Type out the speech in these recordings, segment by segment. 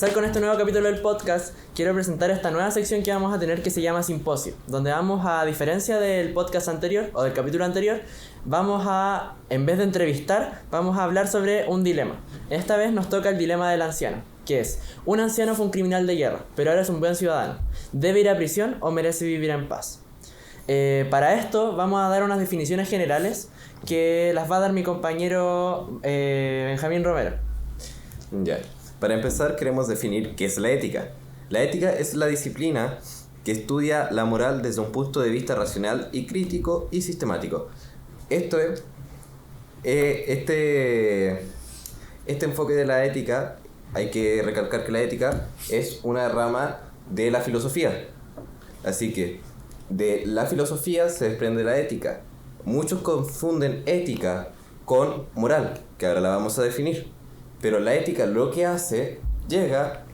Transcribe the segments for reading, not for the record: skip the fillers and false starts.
empezar con este nuevo capítulo del podcast, quiero presentar esta nueva sección que vamos a tener que se llama Simposio, donde vamos a diferencia del podcast anterior o del capítulo anterior, vamos a, en vez de entrevistar, vamos a hablar sobre un dilema. Esta vez nos toca el dilema del anciano, que es: un anciano fue un criminal de guerra, pero ahora es un buen ciudadano. ¿Debe ir a prisión o merece vivir en paz? Para esto vamos a dar unas definiciones generales que las va a dar mi compañero Benjamín Romero. Ya. Para empezar, queremos definir qué es la ética. La ética es la disciplina que estudia la moral desde un punto de vista racional y crítico y sistemático. Esto es este enfoque de la ética. Hay que recalcar que la ética es una rama de la filosofía. Así que de la filosofía se desprende la ética. Muchos confunden ética con moral, que ahora la vamos a definir. Pero la ética lo que hace,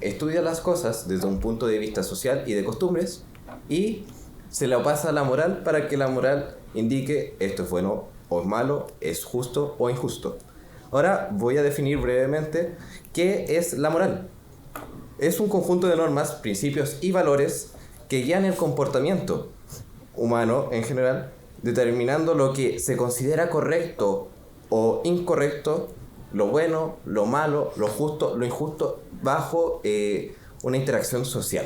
estudia las cosas desde un punto de vista social y de costumbres y se la pasa a la moral para que la moral indique esto es bueno o es malo, es justo o injusto. Ahora voy a definir brevemente qué es la moral. Es un conjunto de normas, principios y valores que guían el comportamiento humano en general, determinando lo que se considera correcto o incorrecto, lo bueno, lo malo, lo justo, lo injusto, bajo una interacción social.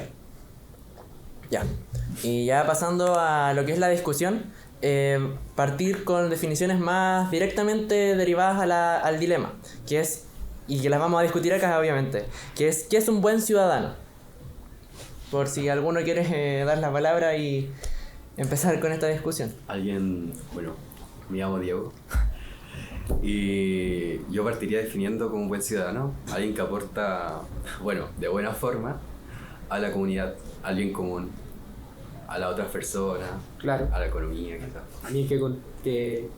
Ya. Y ya pasando a lo que es la discusión, partir con definiciones más directamente derivadas al dilema, que es, y que las vamos a discutir acá obviamente, que es ¿qué es un buen ciudadano? Por si alguno quiere dar la palabra y empezar con esta discusión. Me llamo Diego y yo partiría definiendo como un buen ciudadano alguien que aporta, de buena forma a la comunidad, al bien común, a las otras personas, claro, a la economía, quizás. Alguien que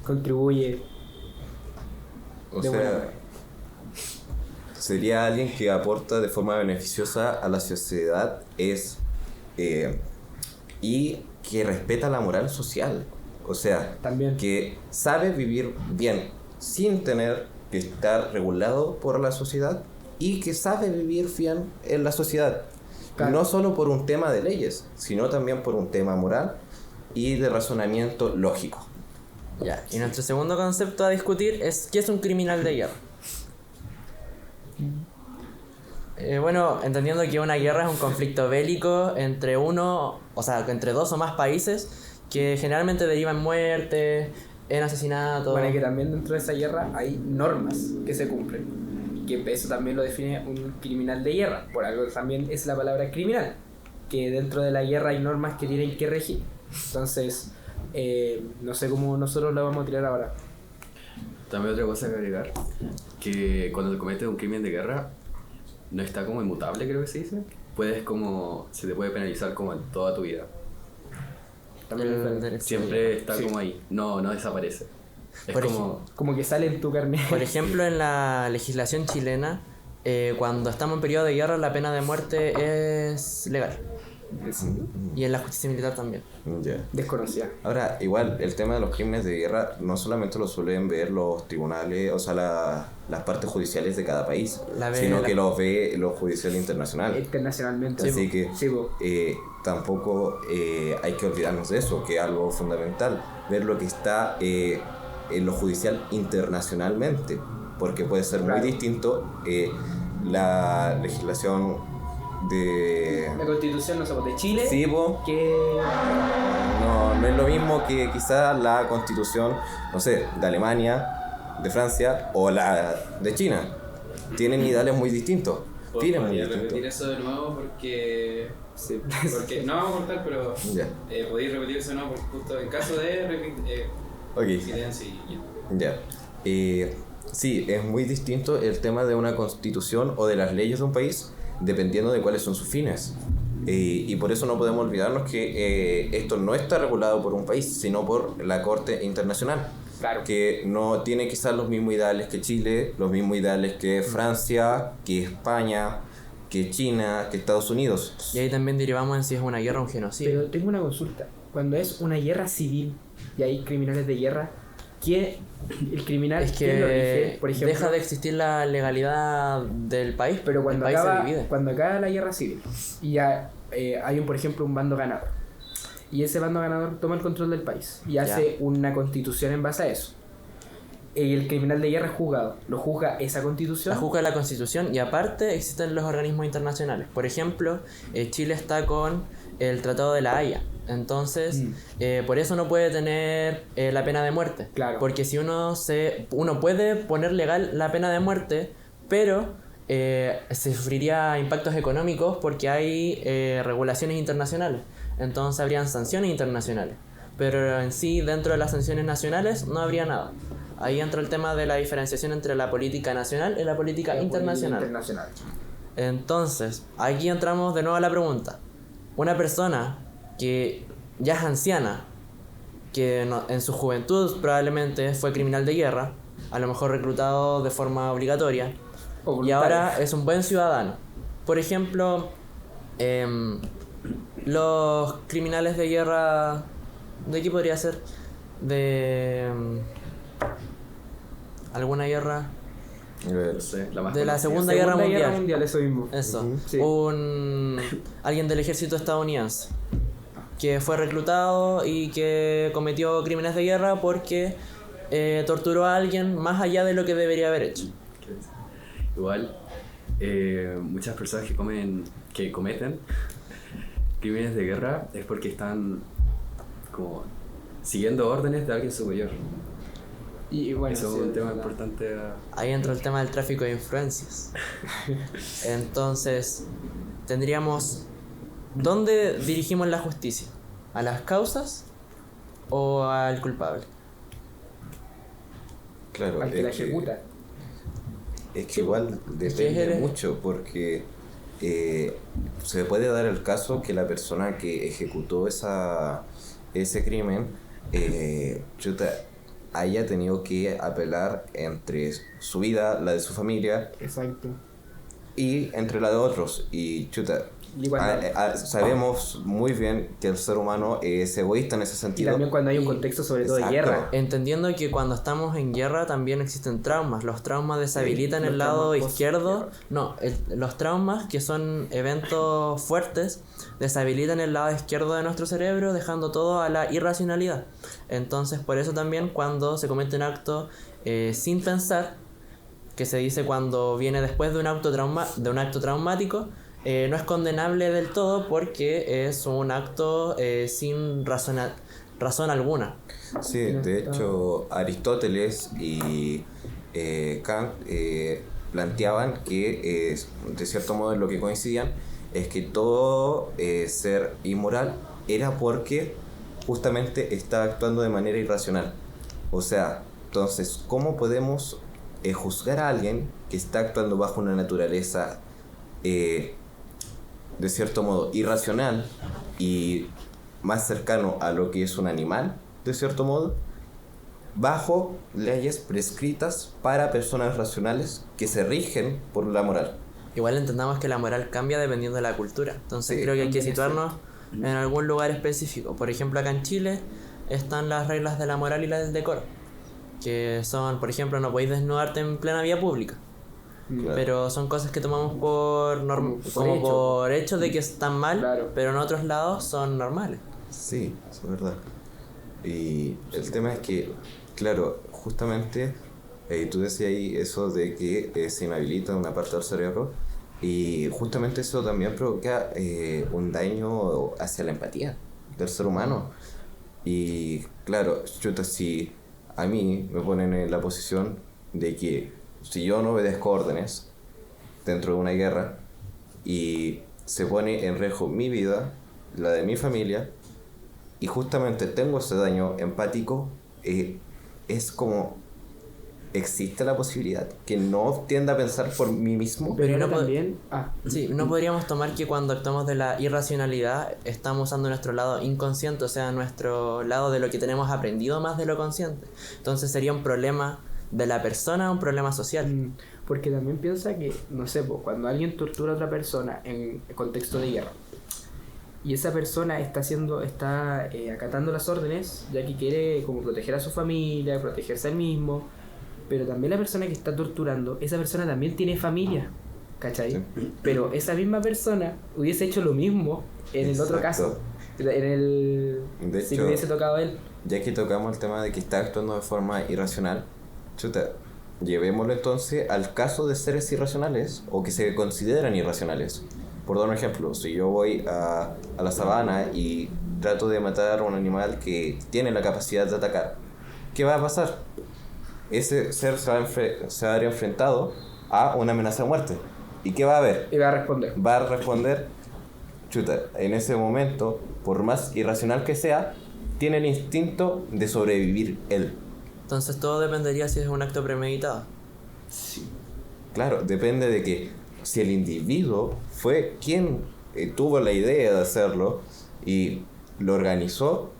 contribuye. O sea, sería alguien que aporta de forma beneficiosa a la sociedad y que respeta la moral social. O sea, también que sabe vivir bien sin tener que estar regulado por la sociedad y que sabe vivir bien en la sociedad. Claro. No solo por un tema de leyes, sino también por un tema moral y de razonamiento lógico. Ya, y nuestro segundo concepto a discutir es ¿qué es un criminal de guerra? Entendiendo que una guerra es un conflicto bélico entre dos o más países que generalmente deriva en muerte, en asesinato. Bueno, y que también dentro de esa guerra hay normas que se cumplen. Que eso también lo define un criminal de guerra. Por algo también es la palabra criminal. Que dentro de la guerra hay normas que tienen que regir. Entonces, no sé cómo nosotros lo vamos a tirar ahora. También otra cosa que agregar, que cuando te cometes un crimen de guerra, no está como inmutable, creo que se dice. Se te puede penalizar como en toda tu vida. Siempre está como ahí, no desaparece. Es como que sale en tu carnet. Por ejemplo, en la legislación chilena, cuando estamos en periodo de guerra, la pena de muerte es legal. Y en la justicia militar también. Yeah. Desconocida. Ahora, igual, el tema de los crímenes de guerra no solamente lo suelen ver los tribunales, o sea, las partes judiciales de cada país, sino que los ve los judiciales internacionales. Internacionalmente. Así que tampoco hay que olvidarnos de eso, que es algo fundamental, ver lo que está en lo judicial internacionalmente, porque puede ser muy distinto la legislación de la Constitución, no sé, de Chile, sí, que no es lo mismo que quizás la Constitución, no sé, de Alemania, de Francia o la de China. Tienen ideales muy distintos. ¿Podría repetir eso de nuevo? Porque no vamos a cortar, pero podéis repetir eso de nuevo, porque justo en caso de incidencia sí, es muy distinto el tema de una constitución o de las leyes de un país, dependiendo de cuáles son sus fines. Y por eso no podemos olvidarnos que esto no está regulado por un país, sino por la Corte Internacional. Claro. Que no tiene quizás los mismos ideales que Chile, los mismos ideales que Francia, que España, que China, que Estados Unidos. Y ahí también derivamos en si es una guerra o un genocidio. Pero tengo una consulta. Cuando es una guerra civil y hay criminales de guerra, que el criminal Es ¿quién lo rige? que Por ejemplo, deja de existir la legalidad del país, pero el país se divide. cuando acaba la guerra civil y ya hay por ejemplo un bando ganador y ese bando ganador toma el control del país y hace una constitución en base a eso, y el criminal de guerra es juzgado, lo juzga esa constitución. La juzga la Constitución y aparte existen los organismos internacionales. Por ejemplo, Chile está con el Tratado de la Haya. Entonces, por eso no puede tener la pena de muerte. Claro. Porque si uno puede poner legal la pena de muerte, pero se sufriría impactos económicos porque hay regulaciones internacionales. Entonces habrían sanciones internacionales. Pero en sí, dentro de las sanciones nacionales, no habría nada. Ahí entra el tema de la diferenciación entre la política nacional y la política internacional. Entonces, aquí entramos de nuevo a la pregunta. Una persona que ya es anciana, que en su juventud probablemente fue criminal de guerra, a lo mejor reclutado de forma obligatoria, y ahora es un buen ciudadano. Por ejemplo, los criminales de guerra, ¿de qué podría ser? De alguna guerra. No sé, la más De la conocida. Segunda Guerra Mundial. Eso mismo. Eso. Sí. Alguien del ejército estadounidense que fue reclutado y que cometió crímenes de guerra porque torturó a alguien más allá de lo que debería haber hecho. Igual, muchas personas que cometen crímenes de guerra es porque están como siguiendo órdenes de alguien superior. Y bueno, eso sí, es un tema verdad. importante. Ahí entra el tema del tráfico de influencias. Entonces, tendríamos... ¿Dónde dirigimos la justicia? ¿A las causas o al culpable? Claro, Al que la ejecuta. Es que igual depende mucho porque se puede dar el caso que la persona que ejecutó ese crimen haya tenido que apelar entre su vida, la de su familia, Exacto. y entre la de otros. Y sabemos muy bien que el ser humano es egoísta en ese Y sentido. también cuando hay un contexto sobre todo de Exacto. guerra. Entendiendo que cuando estamos en guerra también existen traumas. Los traumas deshabilitan Sí, el los lado traumas izquierdo. No, los traumas, que son eventos fuertes, deshabilitan el lado izquierdo de nuestro cerebro, dejando todo a la irracionalidad. Entonces, por eso también cuando se comete un acto sin pensar, que se dice cuando viene después de un acto traumático, no es condenable del todo porque es un acto sin razón alguna. Sí, de hecho Aristóteles y Kant planteaban que de cierto modo en lo que coincidían es que todo ser inmoral era porque justamente estaba actuando de manera irracional. O sea, entonces, ¿cómo podemos juzgar a alguien que está actuando bajo una naturaleza de cierto modo irracional y más cercano a lo que es un animal, de cierto modo, bajo leyes prescritas para personas racionales que se rigen por la moral? Igual entendamos que la moral cambia dependiendo de la cultura. Entonces Sí, creo que hay que situarnos en algún lugar específico. Por ejemplo, acá en Chile están las reglas de la moral y la del decoro, que son, por ejemplo, no podéis desnudarte en plena vía pública. Claro. Pero son cosas que tomamos por hecho de que están mal, Claro. pero en otros lados son normales. Sí, eso es verdad. Y el tema es que, claro, justamente tú decías ahí eso de que se inhabilita una parte del cerebro y justamente eso también provoca un daño hacia la empatía del ser humano. Y claro, si a mí me ponen en la posición de que si yo no obedezco órdenes dentro de una guerra y se pone en riesgo mi vida, la de mi familia, y justamente tengo ese daño empático, es como existe la posibilidad que no tienda a pensar por mí mismo. Pero no también... Sí, no podríamos tomar que cuando actuamos de la irracionalidad estamos usando nuestro lado inconsciente, o sea, nuestro lado de lo que tenemos aprendido más de lo consciente. Entonces sería un problema de la persona, un problema social. Porque también piensa que, no sé, cuando alguien tortura a otra persona en contexto de guerra, y esa persona está acatando las órdenes, ya que quiere como proteger a su familia, protegerse a él mismo, pero también la persona que está torturando, esa persona también tiene familia, ¿cachai? Sí. Pero esa misma persona hubiese hecho lo mismo en el otro caso, si le hubiese tocado a él. Ya que tocamos el tema de que está actuando de forma irracional, llevémoslo entonces al caso de seres irracionales o que se consideran irracionales. Por dar un ejemplo, si yo voy a la sabana y trato de matar a un animal que tiene la capacidad de atacar, ¿qué va a pasar? Ese ser se va a ver enfrentado a una amenaza de muerte. ¿Y qué va a haber? Y va a responder. Va a responder, en ese momento, por más irracional que sea, tiene el instinto de sobrevivir él. Entonces todo dependería si es un acto premeditado. Sí. Claro, depende de que si el individuo fue quien tuvo la idea de hacerlo y lo organizó,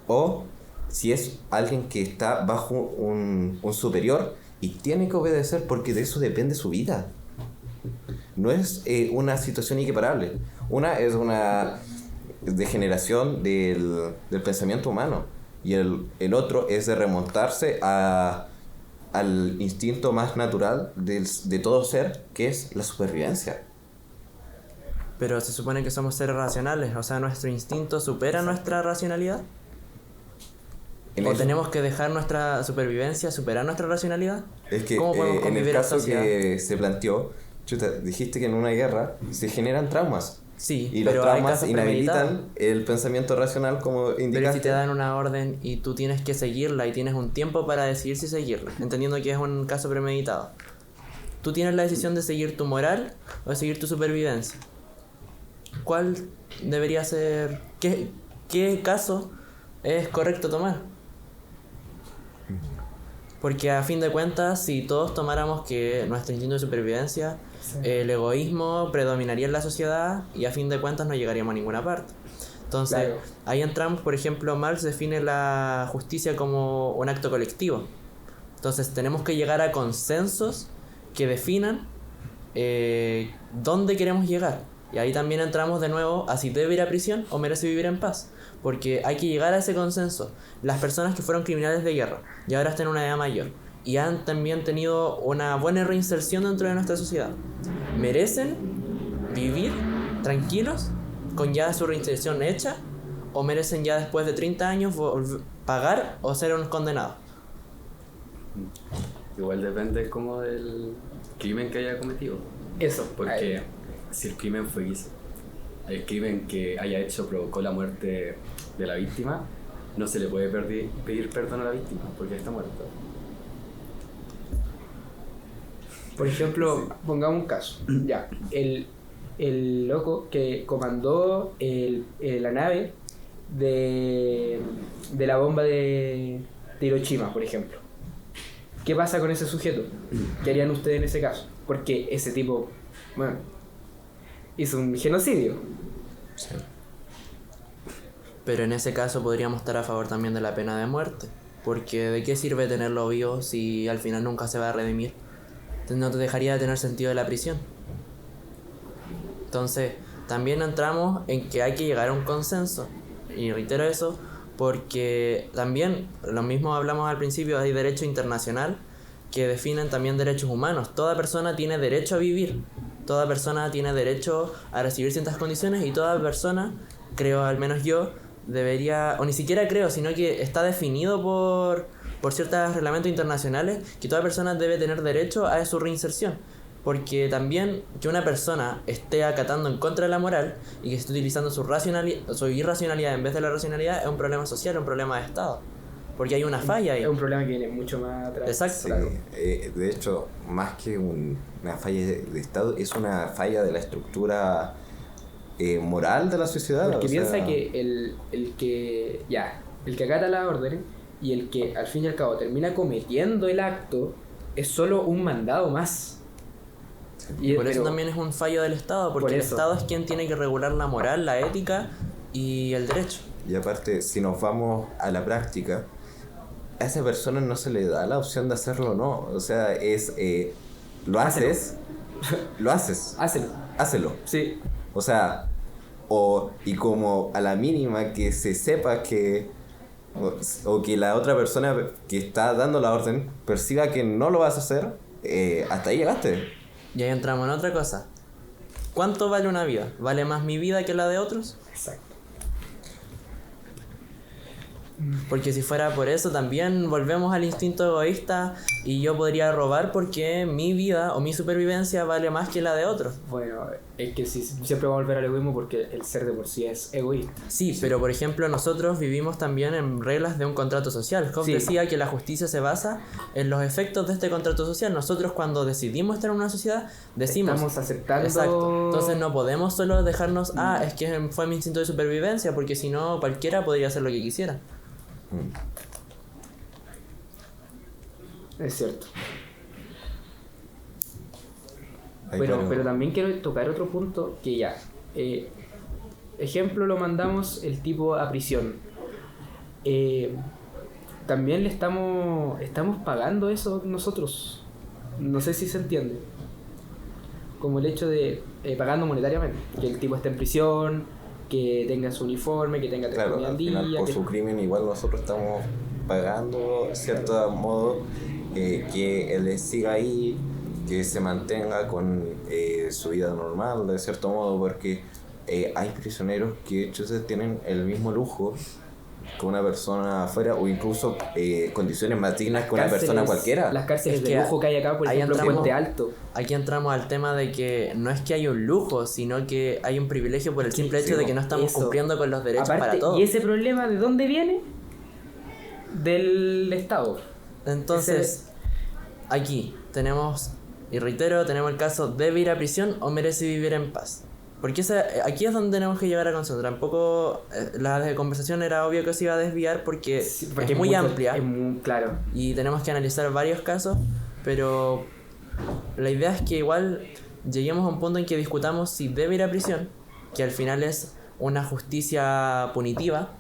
o si es alguien que está bajo un superior y tiene que obedecer porque de eso depende su vida. No es una situación equiparable. Una es una degeneración del pensamiento humano y el otro es de remontarse al instinto más natural de todo ser, que es la supervivencia. Pero se supone que somos seres racionales, o sea, ¿nuestro instinto supera nuestra racionalidad? ¿O tenemos que dejar nuestra supervivencia superar nuestra racionalidad? Es que en el caso que se planteó, dijiste que en una guerra se generan traumas. Sí, y los traumas inhabilitan el pensamiento racional, como indicaste. Pero si te dan una orden y tú tienes que seguirla y tienes un tiempo para decidir si seguirla, entendiendo que es un caso premeditado, tú tienes la decisión de seguir tu moral o de seguir tu supervivencia. ¿Cuál debería ser? ¿Qué caso es correcto tomar? Porque a fin de cuentas, si todos tomáramos que nuestro instinto de supervivencia, el egoísmo predominaría en la sociedad y a fin de cuentas no llegaríamos a ninguna parte. Entonces, claro, ahí entramos, por ejemplo, Marx define la justicia como un acto colectivo. Entonces tenemos que llegar a consensos que definan dónde queremos llegar. Y ahí también entramos de nuevo a si debe ir a prisión o merece vivir en paz. Porque hay que llegar a ese consenso. Las personas que fueron criminales de guerra y ahora están en una edad mayor y han también tenido una buena reinserción dentro de nuestra sociedad, ¿merecen vivir tranquilos con ya su reinserción hecha? ¿O merecen ya después de 30 años pagar o ser un condenado? Igual depende como del crimen que haya cometido. Eso. Porque si el crimen fue el crimen que haya hecho provocó la muerte de la víctima, no se le puede pedir perdón a la víctima porque está muerta. Por ejemplo, sí, pongamos un caso. Ya, el loco que comandó la nave de la bomba de Hiroshima, por ejemplo. ¿Qué pasa con ese sujeto? ¿Qué harían ustedes en ese caso? Porque ese tipo, bueno, hizo un genocidio. Sí. Pero en ese caso podríamos estar a favor también de la pena de muerte. Porque ¿de qué sirve tenerlo vivo si al final nunca se va a redimir? No te dejaría de tener sentido de la prisión. Entonces, también entramos en que hay que llegar a un consenso. Y reitero eso porque también, lo mismo hablamos al principio, hay derecho internacional que definen también derechos humanos. Toda persona tiene derecho a vivir. Toda persona tiene derecho a recibir ciertas condiciones y toda persona, creo al menos yo, debería, o ni siquiera creo, sino que está definido por ciertos reglamentos internacionales que toda persona debe tener derecho a su reinserción. Porque también que una persona esté acatando en contra de la moral y que esté utilizando su irracionalidad en vez de la racionalidad es un problema social, un problema de Estado. Porque hay una falla ahí. Es un problema que viene mucho más atrás. Exacto. Sí, claro. De hecho, más que una falla de Estado, es una falla de la estructura moral de la sociedad. Porque piensa que el que acata la orden y el que al fin y al cabo termina cometiendo el acto es solo un mandado más. Y por eso también es un fallo del Estado, porque el Estado es quien tiene que regular la moral, la ética y el derecho. Y aparte, si nos vamos a la práctica, a esa persona no se le da la opción de hacerlo o no. O sea, es lo haces, lo haces. Hácelo. Hácelo. Sí. O sea, y como a la mínima que se sepa que o que la otra persona que está dando la orden perciba que no lo vas a hacer, hasta ahí llegaste. Y ahí entramos en otra cosa. ¿Cuánto vale una vida? ¿Vale más mi vida que la de otros? Exacto. Porque si fuera por eso también volvemos al instinto egoísta y yo podría robar porque mi vida o mi supervivencia vale más que la de otros. Bueno, es que sí, siempre vamos a volver al egoísmo porque el ser de por sí es egoísta. Sí, pero por ejemplo nosotros vivimos también en reglas de un contrato social. Hobbes decía que la justicia se basa en los efectos de este contrato social. Nosotros cuando decidimos estar en una sociedad decimos... Estamos aceptando... Exacto. Entonces no podemos solo dejarnos, es que fue mi instinto de supervivencia, porque si no cualquiera podría hacer lo que quisiera. Es cierto. Pero también quiero tocar otro punto que ya. Ejemplo, lo mandamos el tipo a prisión. También le estamos pagando eso nosotros. No sé si se entiende. Como el hecho de pagando monetariamente. Que el tipo esté en prisión, que tenga su uniforme, que tenga claro, al final, por su crimen igual nosotros estamos pagando de cierto modo que él siga ahí, que se mantenga con su vida normal de cierto modo, porque hay prisioneros que tienen el mismo lujo que una persona afuera, o incluso condiciones más dignas que una persona cualquiera. Las cárceles de lujo que hay acá, por ejemplo, en Puente Alto. Aquí entramos al tema de que no es que hay un lujo, sino que hay un privilegio por el simple hecho de que no estamos cumpliendo con los derechos para todos. ¿Y ese problema de dónde viene? Del Estado. Entonces, aquí tenemos, y reitero, tenemos el caso: ¿debe ir a prisión o merece vivir en paz? Porque aquí es donde tenemos que llegar a concentrar. Un poco la conversación era obvio que se iba a desviar porque es muy amplia. Es muy claro. Y tenemos que analizar varios casos, pero la idea es que igual lleguemos a un punto en que discutamos si debe ir a prisión, que al final es una justicia punitiva,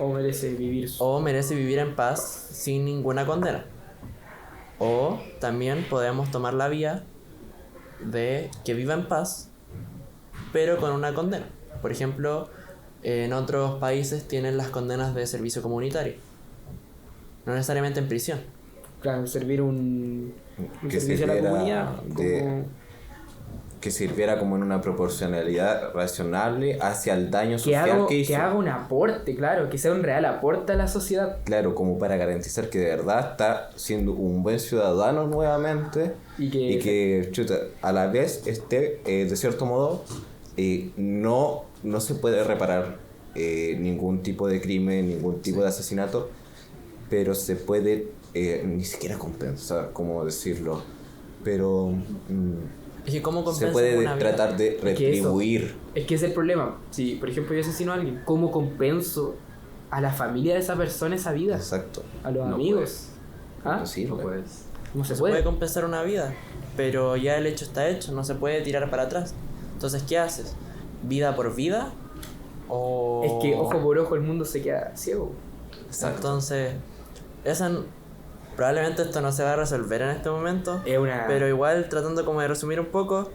o merece vivir en paz sin ninguna condena. O también podemos tomar la vía de que viva en paz pero con una condena. Por ejemplo, en otros países tienen las condenas de servicio comunitario, no necesariamente en prisión. Claro, servir un servicio a la comunidad que sirviera como en una proporcionalidad razonable hacia el daño social que hizo. Que haga un aporte, claro, que sea un real aporte a la sociedad. Claro, como para garantizar que de verdad está siendo un buen ciudadano nuevamente y que a la vez esté, de cierto modo, no se puede reparar ningún tipo de crimen, ningún tipo de asesinato, pero se puede ni siquiera compensar, ¿cómo decirlo? Pero... Es que ¿cómo se puede tratar de retribuir. Es que es el problema. Si, por ejemplo, yo asesino a alguien, ¿cómo compenso a la familia de esa persona esa vida? Exacto. A los amigos. No puedes. No se puede compensar una vida, pero ya el hecho está hecho, no se puede tirar para atrás. Entonces, ¿qué haces? ¿Vida por vida? O... Es que ojo por ojo el mundo se queda ciego. Exacto. Entonces, probablemente esto no se va a resolver en este momento, pero igual, tratando como de resumir un poco,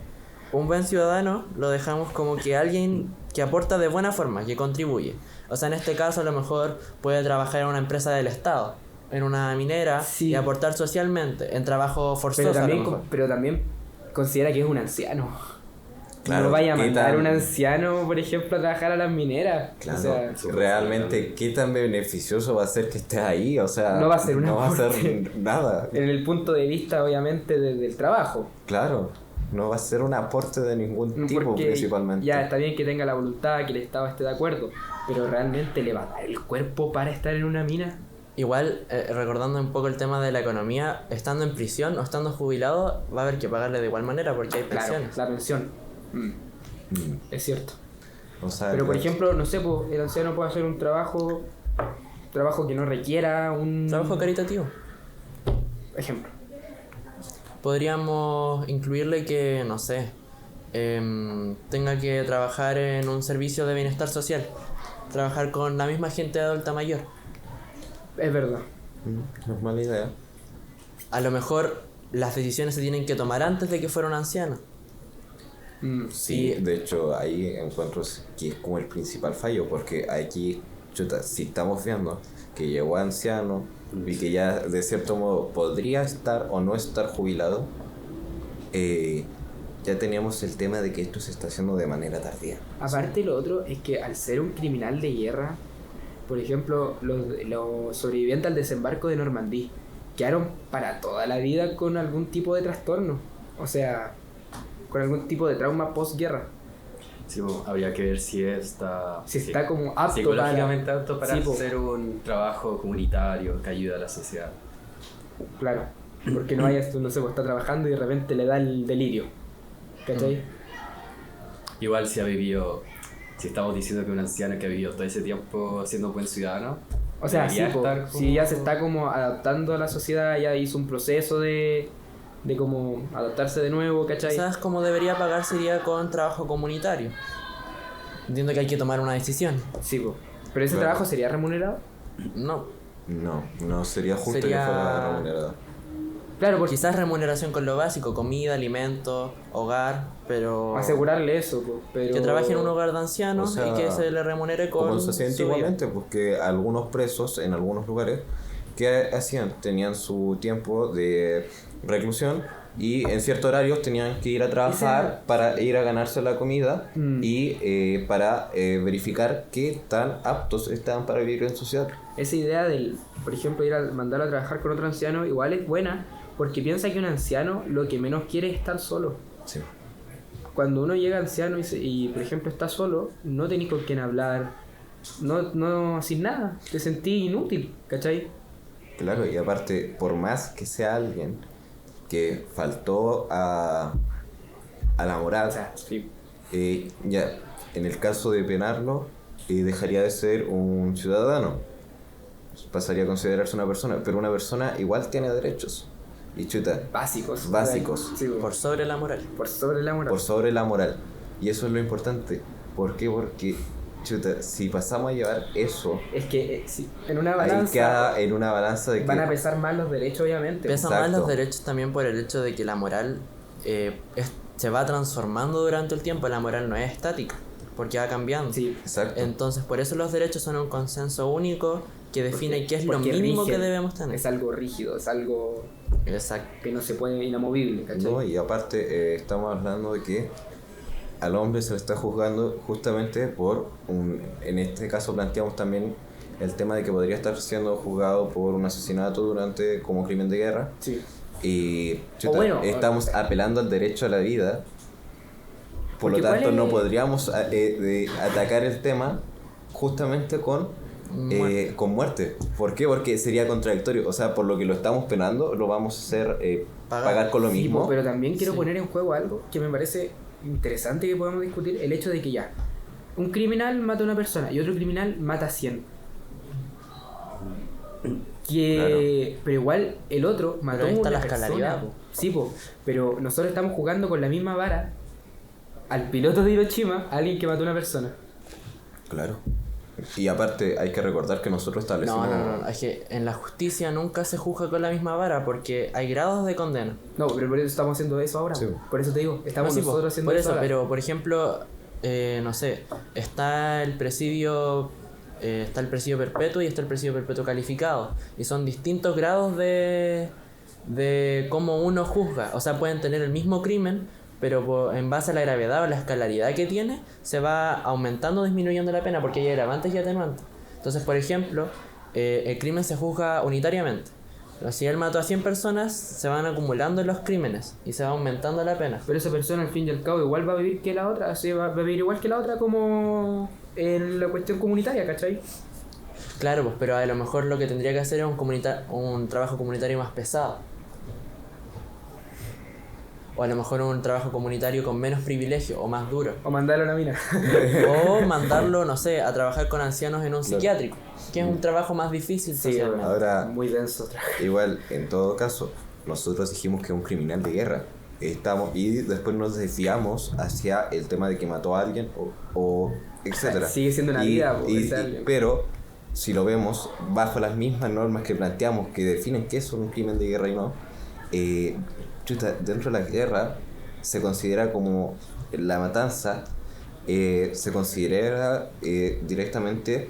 un buen ciudadano lo dejamos como que alguien que aporta de buena forma, que contribuye. O sea, en este caso a lo mejor puede trabajar en una empresa del Estado, en una minera, y aportar socialmente, en trabajo forzoso. Pero también considera que es un anciano. Claro, no vaya a mandar a un anciano, por ejemplo, a trabajar a las mineras. Claro, o sea, realmente, ¿qué tan beneficioso va a ser que estés ahí? O sea, no va a ser no va a ser nada. En el punto de vista, obviamente, del trabajo. Claro, no va a ser un aporte de ningún tipo, principalmente. Ya, está bien que tenga la voluntad, que el Estado esté de acuerdo, pero ¿realmente le va a dar el cuerpo para estar en una mina? Igual, recordando un poco el tema de la economía, estando en prisión o estando jubilado, va a haber que pagarle de igual manera porque hay pensiones. Claro, la pensión. Es cierto. O sea, pero por ejemplo, no sé, pues, el anciano puede hacer un trabajo que no requiera un... Trabajo caritativo. Ejemplo. Podríamos incluirle que, no sé, tenga que trabajar en un servicio de bienestar social. Trabajar con la misma gente adulta mayor. Es verdad. No es mala idea. A lo mejor las decisiones se tienen que tomar antes de que fuera un anciano. Sí, de hecho ahí encuentro que es como el principal fallo, porque aquí, chuta, si estamos viendo que llegó anciano y que ya de cierto modo podría estar o no estar jubilado, ya teníamos el tema de que esto se está haciendo de manera tardía. Aparte lo otro es que al ser un criminal de guerra, por ejemplo, los sobrevivientes al desembarco de Normandía quedaron para toda la vida con algún tipo de trastorno, o sea, con algún tipo de trauma postguerra. Sí, pues, habría que ver si está como apto psicológicamente apto para sí, hacer un trabajo comunitario que ayude a la sociedad. Claro, porque no vayas, no sé, pues está trabajando y de repente le da el delirio, ¿cachai? Igual si estamos diciendo que un anciano que ha vivido todo ese tiempo siendo un buen ciudadano, o sea, sí, como... si ya se está como adaptando a la sociedad, ya hizo un proceso de como adaptarse de nuevo, ¿cachai? Quizás como debería pagar sería con trabajo comunitario. Entiendo que hay que tomar una decisión. Sí, pero ese trabajo sería remunerado. No sería justo que fuera remunerado. Claro, porque quizás remuneración con lo básico, comida, alimento, hogar, pero asegurarle eso, pero que trabaje en un hogar de ancianos, o sea, y que se le remunere con como se hacía antiguamente, porque algunos presos en algunos lugares que hacían, tenían su tiempo de reclusión y en ciertos horarios tenían que ir a trabajar para ir a ganarse la comida y para verificar qué tan aptos estaban para vivir en sociedad. Esa idea del, por ejemplo, ir a mandarlo a trabajar con otro anciano igual es buena, porque piensa que un anciano lo que menos quiere es estar solo. Sí. Cuando uno llega anciano y por ejemplo está solo, no tenés con quién hablar, no haces nada, te sentís inútil, ¿cachai? Claro, y aparte, por más que sea alguien que faltó a la moral, O sea, sí. ya en el caso de penarlo, dejaría de ser un ciudadano, pasaría a considerarse una persona, pero una persona igual tiene derechos. Y chuta, Básicos. Sí, por sobre la moral. Por sobre la moral. Por sobre la moral. Y eso es lo importante. ¿Por qué? Porque, chuta, si pasamos a llevar eso, es que si, en una balanza ahí queda en una balanza de que van a pesar más los derechos, obviamente. Pesan más los derechos también por el hecho de que la moral se va transformando durante el tiempo. La moral no es estática, porque va cambiando. Sí, exacto. Entonces, por eso los derechos son un consenso único que define qué es lo mínimo que debemos tener. Es algo rígido, es algo que no se puede, inamovible, ¿cachai? No, y aparte estamos hablando de que al hombre se le está juzgando justamente por en este caso planteamos también el tema de que podría estar siendo juzgado por un asesinato como crimen de guerra. Sí. Y estamos apelando al derecho a la vida. Por lo tanto, no podríamos atacar el tema justamente con muerte. ¿Por qué? Porque sería contradictorio. O sea, por lo que lo estamos penando, lo vamos a hacer pagar con lo mismo. Pero también quiero poner en juego algo que me parece interesante que podamos discutir. El hecho de que ya un criminal mata a una persona y otro criminal mata a 100. Pero igual el otro mató a una persona. Sí, pero nosotros estamos jugando con la misma vara al piloto de Hiroshima, a alguien que mató a una persona. Claro. Y aparte hay que recordar que nosotros establecimos... No, es que en la justicia nunca se juzga con la misma vara porque hay grados de condena. No, pero por eso estamos haciendo eso ahora. Sí. Por eso te digo, estamos nosotros haciendo por eso ahora. Pero por ejemplo, no sé, está el presidio perpetuo y está el presidio perpetuo calificado. Y son distintos grados de cómo uno juzga. O sea, pueden tener el mismo crimen, pero en base a la gravedad o la escalaridad que tiene, se va aumentando o disminuyendo la pena porque hay agravantes y atenuantes. Entonces, por ejemplo, el crimen se juzga unitariamente. Si él mató a 100 personas, se van acumulando los crímenes y se va aumentando la pena. Pero esa persona, al fin y al cabo, igual va a vivir que la otra, así va a vivir igual que la otra como en la cuestión comunitaria, ¿cachai? Claro, pues, pero a lo mejor lo que tendría que hacer es un trabajo comunitario más pesado. O a lo mejor un trabajo comunitario con menos privilegio o más duro. O mandarlo a la mina. O mandarlo, no sé, a trabajar con ancianos en un psiquiátrico, que es un trabajo más difícil socialmente. Ahora, muy denso. Igual, en todo caso, nosotros dijimos que es un criminal de guerra. Y después nos desviamos hacia el tema de que mató a alguien o etcétera. Sigue siendo una vida. Pero, si lo vemos bajo las mismas normas que planteamos, que definen qué es un crimen de guerra y no, dentro de la guerra se considera como la matanza, se considera directamente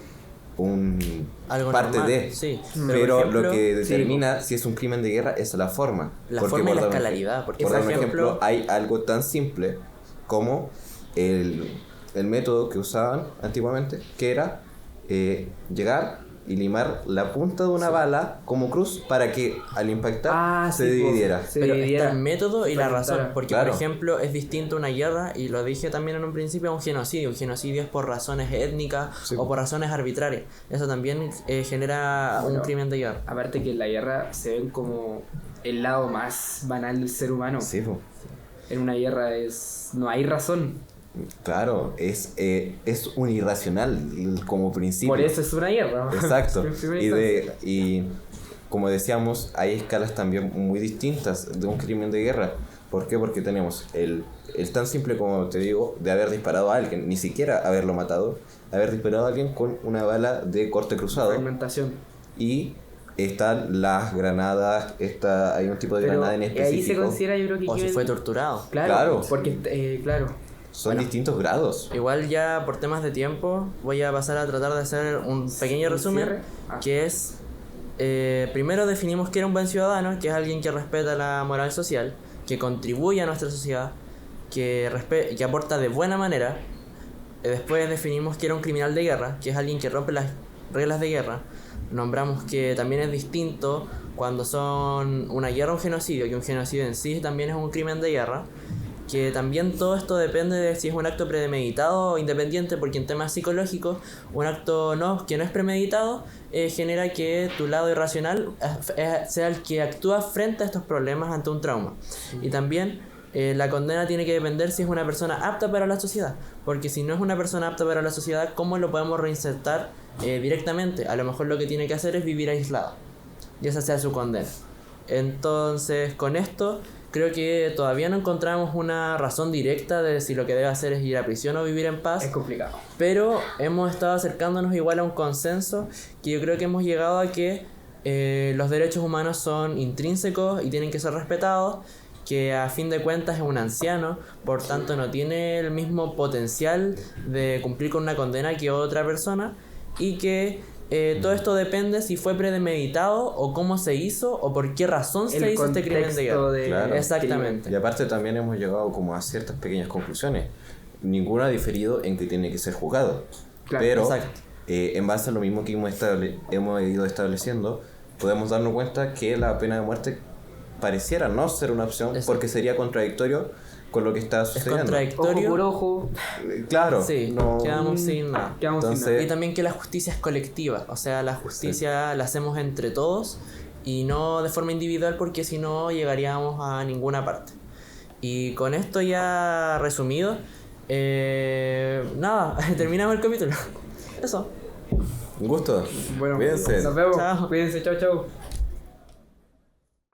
algo parte normal, de, sí. pero por ejemplo, lo que determina si es un crimen de guerra es la forma. La forma y la escalaridad, porque por ejemplo hay algo tan simple como el método que usaban antiguamente, que era llegar y limar la punta de una bala como cruz para que al impactar se dividiera. Pero está el método y la razón, porque claro. por ejemplo es distinto una guerra, y lo dije también en un principio, a un genocidio. Un genocidio es por razones étnicas o por razones arbitrarias. Eso también genera un crimen de guerra. Aparte que en la guerra se ven como el lado más banal del ser humano. Sí, po. En una guerra no hay razón. Claro, es un irracional como principio. Por eso es una guerra. Exacto. Y como decíamos, hay escalas también muy distintas de un crimen de guerra. ¿Por qué? Porque tenemos el tan simple como te digo, de haber disparado a alguien, ni siquiera haberlo matado, haber disparado a alguien con una bala de corte cruzado. Fragmentación. Y están las granadas, hay un tipo de granada en específico. Ahí se considera, yo creo que o si fue torturado. Claro. Porque, claro. Son distintos grados. Igual ya por temas de tiempo voy a pasar a tratar de hacer un pequeño resumen, que es, primero definimos que era un buen ciudadano, que es alguien que respeta la moral social, que contribuye a nuestra sociedad, que aporta de buena manera. Después definimos que era un criminal de guerra, que es alguien que rompe las reglas de guerra. Nombramos que también es distinto cuando son una guerra o un genocidio, que un genocidio en sí también es un crimen de guerra. Que también todo esto depende de si es un acto premeditado o independiente, porque en temas psicológicos un acto que no es premeditado genera que tu lado irracional sea el que actúa frente a estos problemas ante un trauma. Y también la condena tiene que depender si es una persona apta para la sociedad, porque si no es una persona apta para la sociedad, ¿cómo lo podemos reinsertar directamente? A lo mejor lo que tiene que hacer es vivir aislado, y esa sea su condena. Entonces, con esto creo que todavía no encontramos una razón directa de si lo que debe hacer es ir a prisión o vivir en paz. Es complicado. Pero hemos estado acercándonos igual a un consenso, que yo creo que hemos llegado a que los derechos humanos son intrínsecos y tienen que ser respetados, que a fin de cuentas es un anciano, por tanto no tiene el mismo potencial de cumplir con una condena que otra persona, y que todo esto depende si fue premeditado o cómo se hizo o por qué razón se hizo este crimen de guerra. Claro. Exactamente. Y aparte también hemos llegado como a ciertas pequeñas conclusiones. Ninguno ha diferido en que tiene que ser juzgado. Claro, pero en base a lo mismo que hemos ido estableciendo, podemos darnos cuenta que la pena de muerte pareciera no ser una opción. Exacto. Porque sería contradictorio con lo que está sucediendo. Es contradictorio. Ojo por ojo. Claro. Sí, quedamos sin nada. Y también que la justicia es colectiva. O sea, la justicia la hacemos entre todos y no de forma individual, porque si no llegaríamos a ninguna parte. Y con esto ya resumido, nada, terminamos el capítulo. Eso. Un gusto. Bueno, cuídense. Nos vemos. Chao. Cuídense, chau.